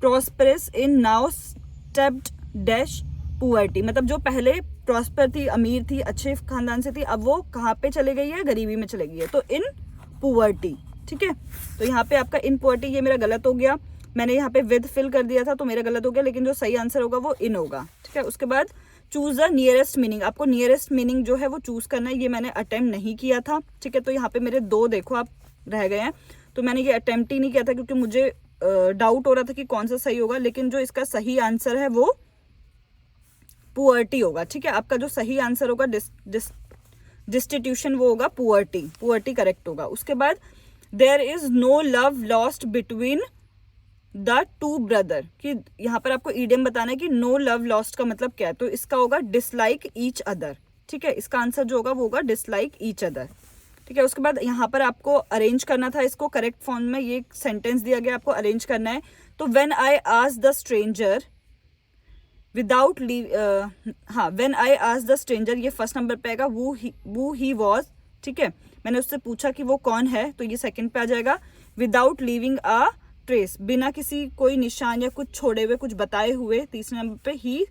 prosperous in now stepped dash poverty, मतलब जो पहले प्रॉस्पर थी, अमीर थी, अच्छे खानदान से थी, अब वो कहाँ पे चले गई है, गरीबी में चले गई है, तो इन पुअर्टी, ठीक है। तो यहाँ पे आपका इन पुअर्टी, ये मेरा गलत हो गया, मैंने यहाँ पे विद फिल कर दिया था तो मेरा गलत हो गया, लेकिन जो सही आंसर होगा वो इन होगा, ठीक है। उसके बाद चूज द नियरेस्ट मीनिंग, आपको नियरेस्ट मीनिंग जो है वो चूज करना है। ये मैंने अटेम्प्ट नहीं किया था, ठीक है। तो यहाँ पे मेरे 2 देखो आप रह गए हैं, तो मैंने ये अटेम्प्ट ही नहीं किया था क्योंकि मुझे डाउट हो रहा था कि कौन सा सही होगा, लेकिन जो इसका सही आंसर है वो पुअर्टी होगा, ठीक है। आपका जो सही आंसर होगा डिस्टिट्यूशन, वो होगा पुअर्टी, पुअर्टी करेक्ट होगा। उसके बाद there is no love lost between the 2 brother, कि यहाँ पर आपको ईडियम बताना है कि नो लव लॉस्ट का मतलब क्या है, तो इसका होगा डिसलाइक ईच अदर, ठीक है। इसका आंसर जो होगा वो होगा डिसलाइक ईच अदर, ठीक है। उसके बाद यहाँ पर आपको अरेंज करना था इसको करेक्ट फॉर्म में, ये सेंटेंस दिया गया, आपको अरेंज करना है। तो when I asked the stranger without हाँ, when I asked the stranger, ये फर्स्ट नंबर पे आएगा, वो ही वॉज, ठीक है। मैंने उससे पूछा कि वो कौन है, तो ये सेकंड पे आ जाएगा। विदाउट लीविंग अ ट्रेस, बिना किसी कोई निशान या कुछ छोड़े हुए, कुछ बताए हुए, तीसरे नंबर पे ही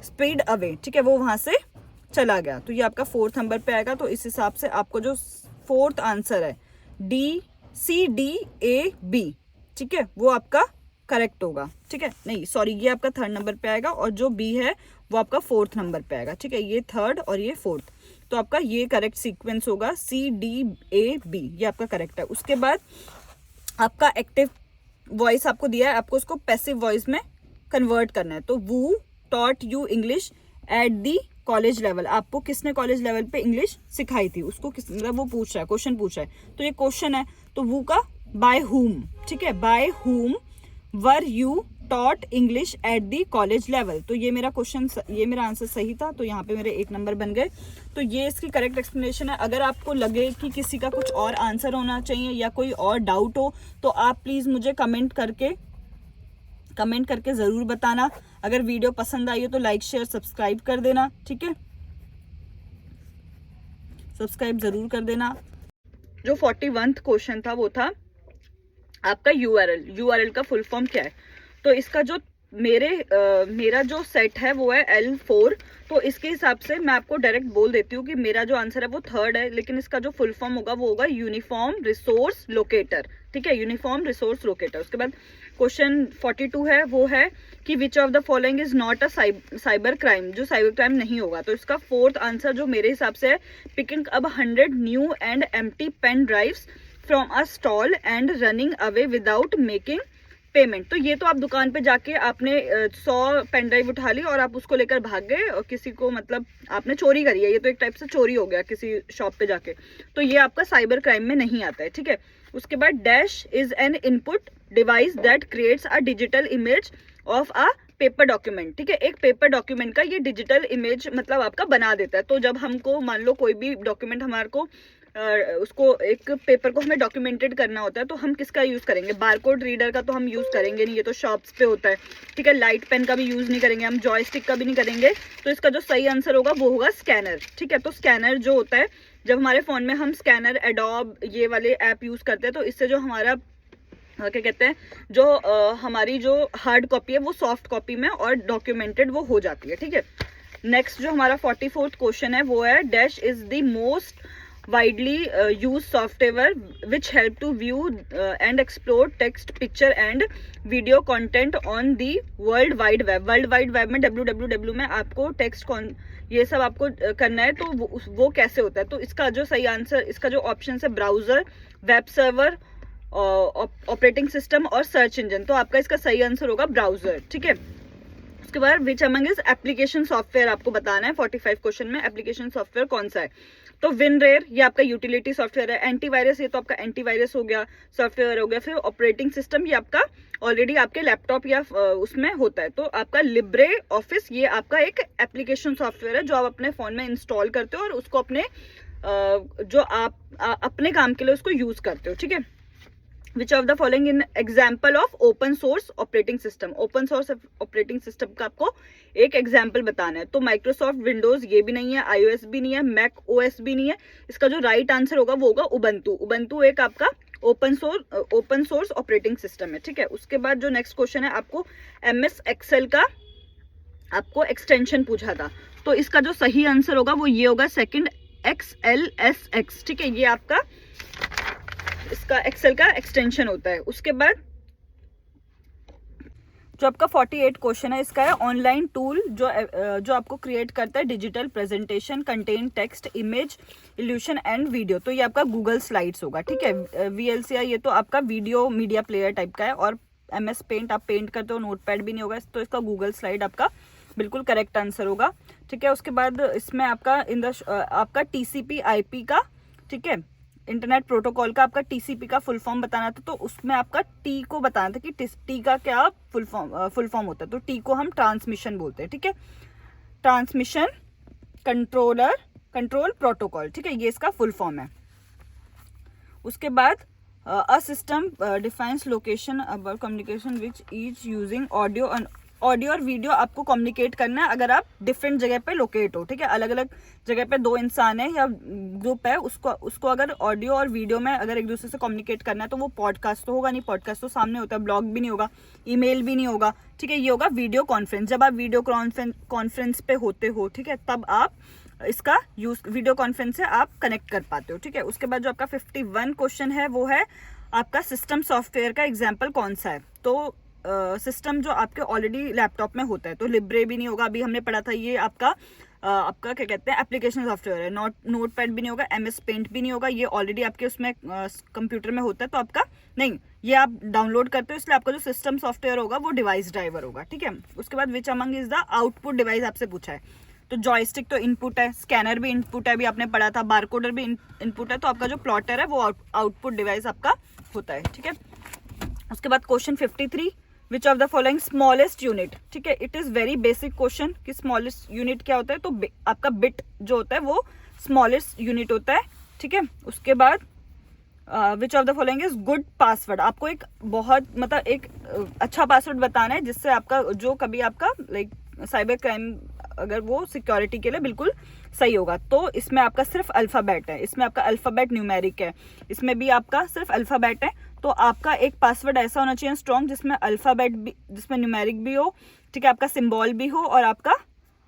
स्पीड अवे, ठीक है, वो वहां से चला गया, तो ये आपका 4th नंबर पे आएगा। तो इस हिसाब से आपको जो 4th आंसर है DCDAB, ठीक है, वो आपका करेक्ट होगा, ठीक है। नहीं सॉरी, ये आपका 3rd नंबर पे आएगा और जो बी है वो आपका 4th नंबर पे आएगा, ठीक है। ये 3rd और ये 4th, तो आपका ये करेक्ट सीक्वेंस होगा CDAB, ये आपका करेक्ट है। उसके बाद आपका एक्टिव वॉइस आपको दिया है, आपको उसको पैसिव वॉइस में कन्वर्ट करना है। तो वो taught you English at the college level, आपको किसने कॉलेज लेवल पे इंग्लिश सिखाई थी, उसको किस, मतलब वो पूछ रहा है, क्वेश्चन पूछ रहा है, तो ये क्वेश्चन है, तो वो का बाय हुम, ठीक है, by whom were you taught English at the college level. तो ये मेरा क्वेश्चन, ये मेरा आंसर सही था, तो यहाँ पे मेरे 1 नंबर बन गए। तो ये इसकी करेक्ट एक्सप्लेनेशन है। अगर आपको लगे कि किसी का कुछ और आंसर होना चाहिए या कोई और डाउट हो, तो आप प्लीज़ मुझे कमेंट करके ज़रूर बताना। अगर वीडियो पसंद आई हो तो लाइक शेयर सब्सक्राइब कर देना, ठीक है, सब्सक्राइब ज़रूर कर देना। जो 41th क्वेश्चन था वो था आपका यूआरएल का फुल फॉर्म क्या है। तो इसका जो मेरा जो सेट है वो है L4, तो इसके हिसाब से मैं आपको डायरेक्ट बोल देती हूँ कि मेरा जो आंसर है वो थर्ड है, लेकिन इसका जो फुल फॉर्म होगा वो होगा यूनिफॉर्म रिसोर्स लोकेटर, ठीक है, यूनिफॉर्म रिसोर्स लोकेटर। उसके बाद क्वेश्चन 42 है, वो है कि which of the following is not a cyber crime, जो साइबर क्राइम नहीं होगा। तो इसका फोर्थ आंसर जो मेरे हिसाब से है, picking up 100 new and empty pen drives from a stall and running away without making payment. तो ये तो आप दुकान पे जाके आपने 100 पेन ड्राइव उठा ली और आप उसको लेकर भाग गए और किसी को मतलब आपने चोरी करी है, ये तो एक टाइप से चोरी हो गया किसी शॉप पे जाके, तो ये आपका साइबर क्राइम में नहीं आता है, ठीक है। उसके बाद dash is an input device that creates a digital image of a paper document, ठीक है। एक पेपर डॉक्यूमेंट का ये डिजिटल इमेज मतलब आपका बना देता है। तो जब हमको मान लो कोई भी डॉक्यूमेंट हमारे को उसको एक पेपर को हमें डॉक्यूमेंटेड करना होता है, तो हम किसका यूज़ करेंगे? बारकोड रीडर का तो हम यूज़ करेंगे नहीं, ये तो शॉप्स पे होता है, ठीक है। लाइट पेन का भी यूज़ नहीं करेंगे हम, जॉयस्टिक का भी नहीं करेंगे। तो इसका जो सही आंसर होगा वो होगा स्कैनर, ठीक है। तो स्कैनर जो होता है, जब हमारे फ़ोन में हम स्कैनर, एडोब ये वाले ऐप यूज़ करते हैं, तो इससे जो हमारा क्या कहते हैं, जो हमारी जो हार्ड कॉपी है वो सॉफ्ट कॉपी में और डॉक्यूमेंटेड वो हो जाती है, ठीक है। नेक्स्ट जो हमारा 44th क्वेश्चन है वो है dash is the most widely used software which help to view and explore text, picture and video content on the world wide web। World wide web में www में आपको टेक्स्ट ये सब आपको करना है, तो वो कैसे होता है? तो इसका जो सही आंसर, इसका जो ऑप्शन है browser, web server, operating system और सर्च इंजन। तो आपका इसका सही आंसर होगा ब्राउजर, ठीक है। उसके बाद which among is application software आपको बताना है 45 क्वेश्चन में, एप्लीकेशन सॉफ्टवेयर कौन सा है? तो विनरेयर ये आपका यूटिलिटी सॉफ्टवेयर है, एंटीवायरस ये तो आपका एंटीवायरस हो गया, सॉफ्टवेयर हो गया। फिर ऑपरेटिंग सिस्टम ये आपका ऑलरेडी आपके लैपटॉप या उसमें होता है। तो आपका लिब्रे ऑफिस ये आपका एक एप्लीकेशन सॉफ्टवेयर है जो आप अपने फोन में इंस्टॉल करते हो और उसको अपने जो आप अपने काम के लिए उसको यूज करते हो, ठीक है। Which of the following in example of open source operating system, open source operating system का आपको एक एग्जाम्पल बताना है। तो माइक्रोसॉफ्ट विंडोज ये भी नहीं है, iOS भी नहीं है, मैक OS भी नहीं है। इसका जो राइट आंसर होगा वो होगा उबंटू। उबंटू एक आपका ओपन सोर्स ऑपरेटिंग सिस्टम है, ठीक है। उसके बाद जो नेक्स्ट क्वेश्चन है, आपको MS एक्सेल का आपको एक्सटेंशन पूछा था, तो इसका जो सही आंसर होगा वो ये होगा सेकंड XLSX, ठीक है। ये आपका इसका एक्सेल का एक्सटेंशन होता है। उसके बाद जो आपका 48 क्वेश्चन है, इसका है ऑनलाइन टूल जो आपको क्रिएट करता है digital presentation contain text, image, evolution and video. तो ये आपका गूगल स्लाइड्स होगा, ठीक है। VLCI ये तो आपका वीडियो मीडिया प्लेयर टाइप का है, और MS पेंट आप पेंट करते हो, नोटपैड भी नहीं होगा, तो इसका गूगल स्लाइड आपका बिल्कुल करेक्ट आंसर होगा, ठीक है। उसके बाद इसमें आपका आपका TCP IP का, ठीक है, इंटरनेट प्रोटोकॉल का आपका TCP का फुल फॉर्म बताना था, तो उसमें आपका T को बताना था कि T का क्या फुल फॉर्म होता है। तो T को हम ट्रांसमिशन बोलते हैं, ठीक है, ट्रांसमिशन कंट्रोल प्रोटोकॉल, ठीक है, ये इसका फुल फॉर्म है। उसके बाद a system defines location about communication which is using audio और वीडियो आपको कम्युनिकेट करना है अगर आप डिफरेंट जगह पे लोकेट हो, ठीक है। अलग अलग जगह पे दो इंसान है या ग्रुप है, उसको अगर ऑडियो और वीडियो में अगर एक दूसरे से कम्युनिकेट करना है, तो वो पॉडकास्ट तो होगा नहीं, पॉडकास्ट तो सामने होता है, ब्लॉग भी नहीं होगा, ईमेल भी नहीं होगा, ठीक है। ये होगा वीडियो कॉन्फ्रेंस। जब आप वीडियो कॉन्फ्रेंस पे होते हो, ठीक है, तब आप इसका यूज वीडियो कॉन्फ्रेंस से आप कनेक्ट कर पाते हो, ठीक है। उसके बाद जो आपका 51 क्वेश्चन है वो है आपका सिस्टम सॉफ्टवेयर का एग्जाम्पल कौन सा है? तो सिस्टम जो आपके ऑलरेडी लैपटॉप में होता है, तो लिब्रे भी नहीं होगा, अभी हमने पढ़ा था, ये आपका क्या कहते हैं एप्लीकेशन सॉफ्टवेयर है। नोटपैड भी नहीं होगा, MS पेंट भी नहीं होगा, ये ऑलरेडी आपके उसमें कंप्यूटर में होता है, तो आपका नहीं, ये आप डाउनलोड करते हो, इसलिए आपका जो सिस्टम सॉफ्टवेयर होगा वो डिवाइस ड्राइवर होगा, ठीक है। उसके बाद which among is the output device आपसे पूछा है, तो जॉयस्टिक तो इनपुट है, स्कैनर भी इनपुट है, अभी आपने पढ़ा था, बारकोडर भी इनपुट है, तो आपका जो प्लॉटर है वो आउटपुट डिवाइस आपका होता है, ठीक है। उसके बाद question 53 which of the following smallest unit, ठीक है। It is very basic question कि स्मॉलेस्ट यूनिट क्या होता है, तो आपका बिट जो होता है वो स्मॉलेस्ट यूनिट होता है, ठीक है। उसके बाद which of the following is good password, आपको एक बहुत मतलब एक अच्छा पासवर्ड बताना है जिससे आपका जो कभी आपका लाइक साइबर क्राइम अगर वो सिक्योरिटी के लिए बिल्कुल सही होगा। तो इसमें आपका सिर्फ अल्फ़ाबेट है, इसमें आपका अल्फ़ाबेट न्यूमेरिक है, इसमें भी आपका सिर्फ अल्फ़ाबेट है, तो आपका एक पासवर्ड ऐसा होना चाहिए स्ट्रॉन्ग, जिसमें अल्फ़ाबेट भी, जिसमें न्यूमेरिक भी हो, ठीक है, आपका सिंबल भी हो और आपका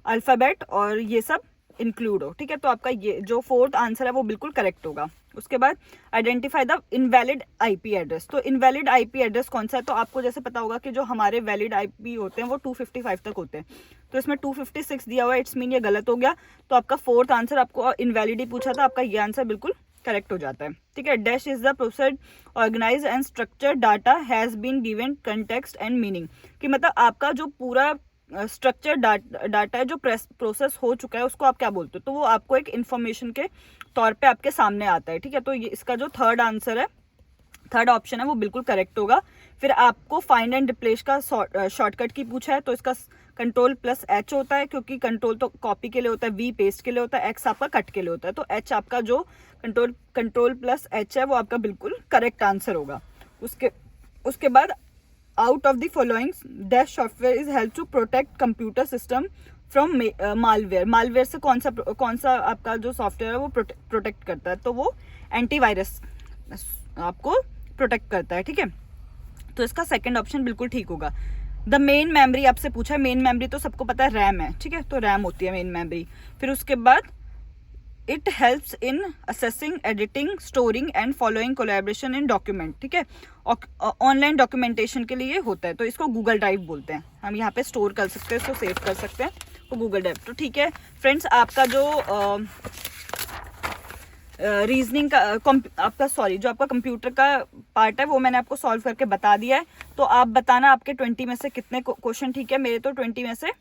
अल्फ़ाबेट और ये सब इंक्लूड हो, ठीक है। तो आपका ये जो फोर्थ आंसर है वो बिल्कुल करेक्ट होगा। उसके बाद identify the invalid IP address. तो इनवैलिड आईपी एड्रेस कौन सा है? तो आपको जैसे पता होगा कि जो हमारे वैलिड आईपी होते हैं वो 255 तक होते हैं, तो इसमें 256 दिया हुआ है, इट्स मीन ये गलत हो गया। तो आपका फोर्थ आंसर, आपको इनवैलिड ही पूछा था, आपका ये आंसर बिल्कुल करेक्ट हो जाता है, ठीक है। Dash is the processed organise and structure data has been given context and meaning, कि मतलब आपका जो पूरा स्ट्रक्चर डाटा है जो प्रोसेस हो चुका है उसको आप क्या बोलते हो? तो वो आपको एक इंफॉर्मेशन के तौर पे आपके सामने आता है, ठीक है। तो ये इसका जो थर्ड आंसर है, थर्ड ऑप्शन है, वो बिल्कुल करेक्ट होगा। फिर आपको फाइंड एंड रिप्लेस का शॉर्टकट की पूछा है, तो इसका Ctrl+H होता है, क्योंकि कंट्रोल तो कॉपी के लिए होता है, V पेस्ट के लिए होता है, X आपका कट के लिए होता है। तो H आपका जो Ctrl+H है वो आपका बिल्कुल करेक्ट आंसर होगा। उसके बाद out of the following dash software is help to protect computer system from malware. Malware से कौन सा आपका जो सॉफ्टवेयर है वो प्रोटेक्ट करता है? तो वो एंटीवायरस आपको प्रोटेक्ट करता है, ठीक है। तो इसका सेकंड ऑप्शन बिल्कुल ठीक होगा। द मेन मेमोरी आपसे पूछा है, मेन मेमोरी तो सबको पता है रैम है, ठीक है, तो रैम होती है मेन मेमोरी। फिर उसके बाद it helps in assessing, editing, storing and following collaboration in document, ठीक है। ऑनलाइन डॉक्यूमेंटेशन के लिए होता है, तो इसको गूगल ड्राइव बोलते हैं। हम यहाँ पे स्टोर कर सकते हैं, इसको सेव कर सकते हैं, तो गूगल ड्राइव। तो ठीक है फ्रेंड्स, आपका जो रीजनिंग का आपका जो आपका कंप्यूटर का पार्ट है वो मैंने आपको सॉल्व करके बता दिया है। तो आप बताना आपके 20 में से कितने क्वेश्चन ठीक है। मेरे तो 20 में से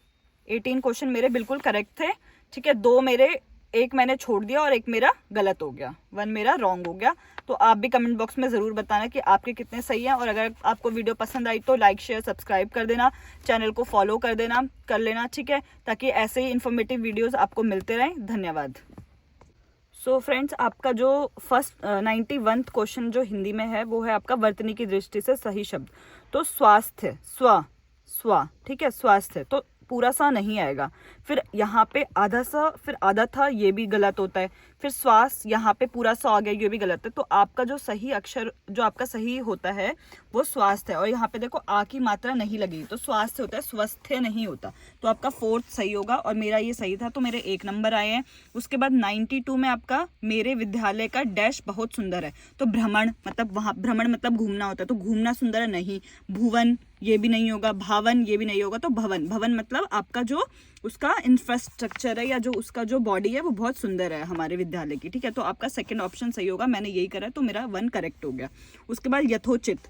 18 क्वेश्चन मेरे बिल्कुल करेक्ट थे, ठीक है। 2 मेरे, एक मैंने छोड़ दिया और एक मेरा गलत हो गया, 1 मेरा रॉन्ग हो गया। तो आप भी कमेंट बॉक्स में ज़रूर बताना कि आपके कितने सही हैं। और अगर आपको वीडियो पसंद आई तो लाइक शेयर सब्सक्राइब कर देना, चैनल को फॉलो कर लेना, ठीक है, ताकि ऐसे ही इन्फॉर्मेटिव वीडियोज़ आपको मिलते रहें। धन्यवाद। सो फ्रेंड्स, आपका जो फर्स्ट 91 क्वेश्चन जो हिंदी में है वो है आपका वर्तनी की दृष्टि से सही शब्द। तो स्वास्थ्य, स्वा, ठीक है, स्वास्थ्य, तो पूरा सा नहीं आएगा। फिर यहाँ पे आधा सा, फिर आधा था, ये भी गलत होता है। फिर श्वास, यहाँ पे पूरा सा आ गया, ये भी गलत है। तो आपका जो सही अक्षर जो आपका सही होता है वो स्वास्थ्य है। और यहाँ पे देखो आ की मात्रा नहीं लगी, तो स्वास्थ्य होता है, स्वस्थ्य नहीं होता। तो आपका फोर्थ सही होगा और मेरा ये सही था, तो मेरे 1 नंबर आए हैं। उसके बाद 92 में आपका मेरे विद्यालय का डैश बहुत सुंदर है। तो भ्रमण मतलब वहाँ, भ्रमण मतलब घूमना होता है, तो घूमना सुंदर है नहीं। भुवन ये भी नहीं होगा, भावन ये भी नहीं होगा। तो भवन मतलब आपका जो उसका इंफ्रास्ट्रक्चर है या जो उसका जो बॉडी है वो बहुत सुंदर है हमारे विद्यालय की, ठीक है। तो आपका सेकंड ऑप्शन सही होगा, मैंने यही करा, तो मेरा 1 करेक्ट हो गया। उसके बाद यथोचित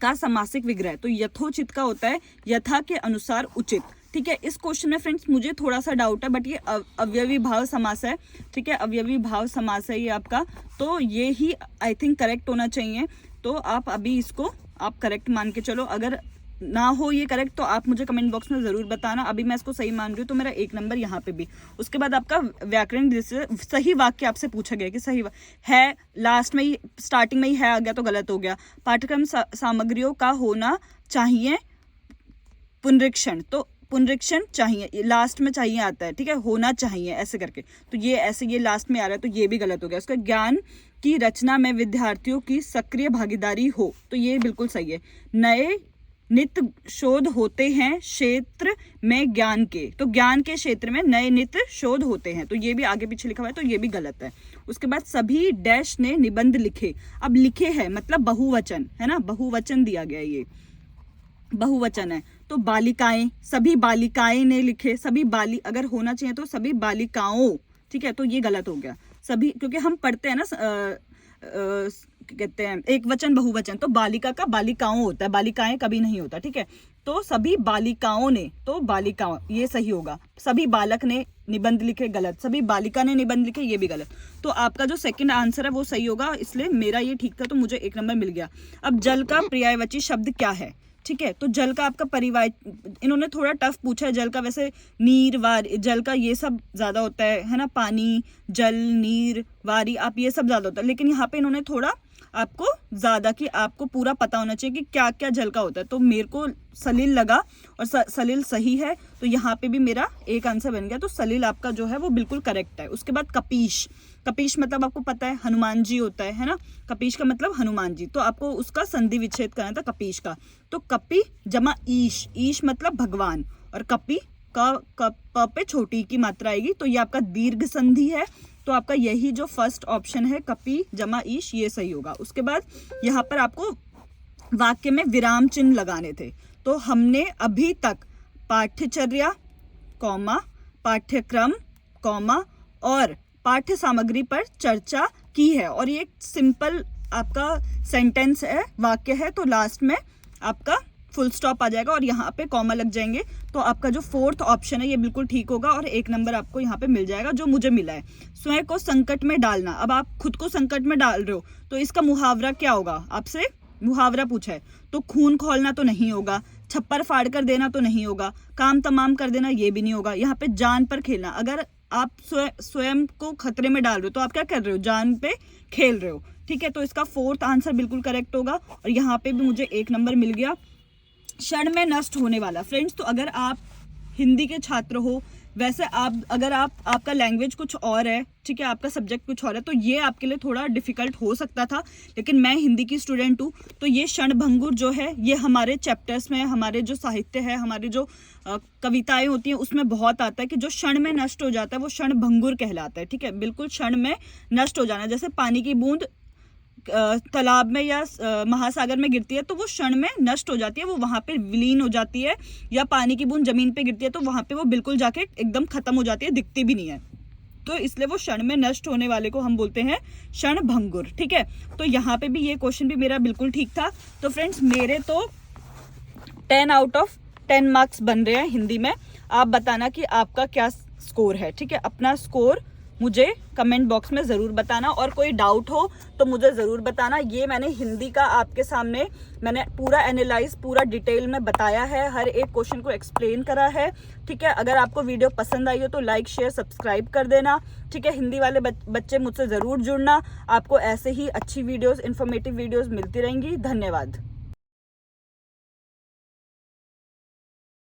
का समासिक विग्रह, तो यथोचित का होता है यथा के अनुसार उचित, ठीक है। इस क्वेश्चन में फ्रेंड्स मुझे थोड़ा सा डाउट है, बट ये अवयवी भाव समास है, ठीक है, अवयवी भाव समास है ये आपका, तो ये ही आई थिंक करेक्ट होना चाहिए। तो आप अभी इसको आप करेक्ट मान के चलो, अगर ना हो ये करेक्ट तो आप मुझे कमेंट बॉक्स में ज़रूर बताना। अभी मैं इसको सही मान रही हूँ, तो मेरा 1 नंबर यहाँ पे भी। उसके बाद आपका व्याकरण, जैसे सही वाक्य आपसे पूछा गया कि सही है, लास्ट में ही स्टार्टिंग में ही है आ गया तो गलत हो गया। पाठ्यक्रम सामग्रियों का होना चाहिए पुनरीक्षण, तो पुनरीक्षण चाहिए, लास्ट में चाहिए आता है, ठीक है, होना चाहिए ऐसे करके, तो ये ऐसे ये लास्ट में आ रहा है, तो ये भी गलत हो गया। उसका ज्ञान की रचना में विद्यार्थियों की सक्रिय भागीदारी हो, तो ये बिल्कुल सही है। नए नित्य शोध होते हैं क्षेत्र में ज्ञान के, तो ज्ञान के क्षेत्र में नए नित्य शोध होते हैं, तो ये भी आगे पीछे लिखा हुआ है, तो ये भी गलत है। उसके बाद सभी डैश ने निबंध लिखे, अब लिखे है मतलब बहुवचन है ना, बहुवचन दिया गया, ये बहुवचन है। तो बालिकाएं, सभी बालिकाएं ने लिखे, सभी अगर होना चाहिए तो सभी बालिकाओं, ठीक है, तो ये गलत हो गया। सभी, क्योंकि हम पढ़ते हैं ना कहते हैं एक वचन बहुवचन, तो बालिका का बालिकाओं होता है, बालिकाएं कभी नहीं होता, ठीक है। तो सभी बालिकाओं ने, तो बालिकाओं ये सही होगा। सभी बालक ने निबंध लिखे, गलत। सभी बालिका ने निबंध लिखे, ये भी गलत। तो आपका जो सेकंड आंसर है वो सही होगा, इसलिए मेरा ये ठीक था, तो मुझे 1 नंबर मिल गया। अब जल का पर्यायवाची शब्द क्या है, ठीक है। तो जल का आपका परिवार, इन्होंने थोड़ा टफ पूछा है। जल का वैसे नीर, वार, जल का ये सब ज्यादा होता है ना, पानी, जल, नीर, वारी, आप ये सब ज्यादा होता है, लेकिन यहाँ पे इन्होंने थोड़ा आपको ज़्यादा कि आपको पूरा पता होना चाहिए कि क्या क्या जल का होता है। तो मेरे को सलील लगा और सलील सही है, तो यहाँ पे भी मेरा एक आंसर बन गया। तो सलील आपका जो है वो बिल्कुल करेक्ट है। उसके बाद कपीश, कपीश मतलब आपको पता है हनुमान जी होता है ना, कपीश का मतलब हनुमान जी, तो आपको उसका संधि विच्छेद करना था कपीश का। तो कपि जमा ईश, ईश मतलब भगवान, और कपि का प पे छोटी की मात्रा आएगी, तो ये आपका दीर्घ संधि है। तो आपका यही जो फर्स्ट ऑप्शन है कपि जमा ईश, ये सही होगा। उसके बाद यहाँ पर आपको वाक्य में विराम चिन्ह लगाने थे। तो हमने अभी तक पाठ्यचर्या कॉमा पाठ्यक्रम कॉमा और पाठ्य सामग्री पर चर्चा की है, और ये एक सिंपल आपका सेंटेंस है, वाक्य है, तो लास्ट में आपका फुल स्टॉप आ जाएगा और यहाँ पे कॉमा लग जाएंगे। तो आपका जो फोर्थ ऑप्शन है ये बिल्कुल ठीक होगा और 1 नंबर आपको यहाँ पे मिल जाएगा, जो मुझे मिला है। स्वयं को संकट में डालना, अब आप खुद को संकट में डाल रहे हो तो इसका मुहावरा क्या होगा, आपसे मुहावरा पूछा है। तो खून खोलना तो नहीं होगा, छप्पर फाड़ कर देना तो नहीं होगा, काम तमाम कर देना ये भी नहीं होगा। यहाँ पे जान पर खेलना, अगर आप स्वयं को खतरे में डाल रहे हो तो आप क्या कर रहे हो, जान पे खेल रहे हो, ठीक है। तो इसका फोर्थ आंसर बिल्कुल करेक्ट होगा और यहाँ पे भी मुझे 1 नंबर मिल गया। क्षण में नष्ट होने वाला, फ्रेंड्स तो अगर आप हिंदी के छात्र हो, वैसे अगर आपका लैंग्वेज कुछ और है, ठीक है, आपका सब्जेक्ट कुछ और है, तो ये आपके लिए थोड़ा डिफिकल्ट हो सकता था, लेकिन मैं हिंदी की स्टूडेंट हूँ। तो ये क्षणभंगुर जो है ये हमारे चैप्टर्स में, हमारे जो साहित्य है, हमारे जो कविताएं होती हैं उसमें बहुत आता है कि जो क्षण में नष्ट हो जाता है वो क्षणभंगुर कहलाता है, ठीक है। बिल्कुल क्षण में नष्ट हो जाना, जैसे पानी की बूंद तालाब में या महासागर में गिरती है तो वो क्षण में नष्ट हो जाती है, वो वहां पे विलीन हो जाती है, या पानी की बूंद जमीन पे गिरती है तो वहां पे वो बिल्कुल जाके एकदम खत्म हो जाती है, दिखती भी नहीं है। तो इसलिए वो क्षण में नष्ट होने वाले को हम बोलते हैं क्षणभंगुर, ठीक है। तो यहाँ पे भी ये क्वेश्चन भी मेरा बिल्कुल ठीक था। तो फ्रेंड्स मेरे तो 10 आउट ऑफ 10 मार्क्स बन रहे हैं हिंदी में। आप बताना कि आपका क्या स्कोर है, ठीक है। अपना स्कोर मुझे कमेंट बॉक्स में ज़रूर बताना, और कोई डाउट हो तो मुझे ज़रूर बताना। ये मैंने हिंदी का आपके सामने मैंने पूरा एनालाइज, पूरा डिटेल में बताया है, हर एक क्वेश्चन को एक्सप्लेन करा है, ठीक है। अगर आपको वीडियो पसंद आई हो तो लाइक शेयर सब्सक्राइब कर देना, ठीक है। हिंदी वाले बच्चे मुझसे ज़रूर जुड़ना, आपको ऐसे ही अच्छी वीडियोज़, इन्फॉर्मेटिव वीडियोज़ मिलती रहेंगी। धन्यवाद।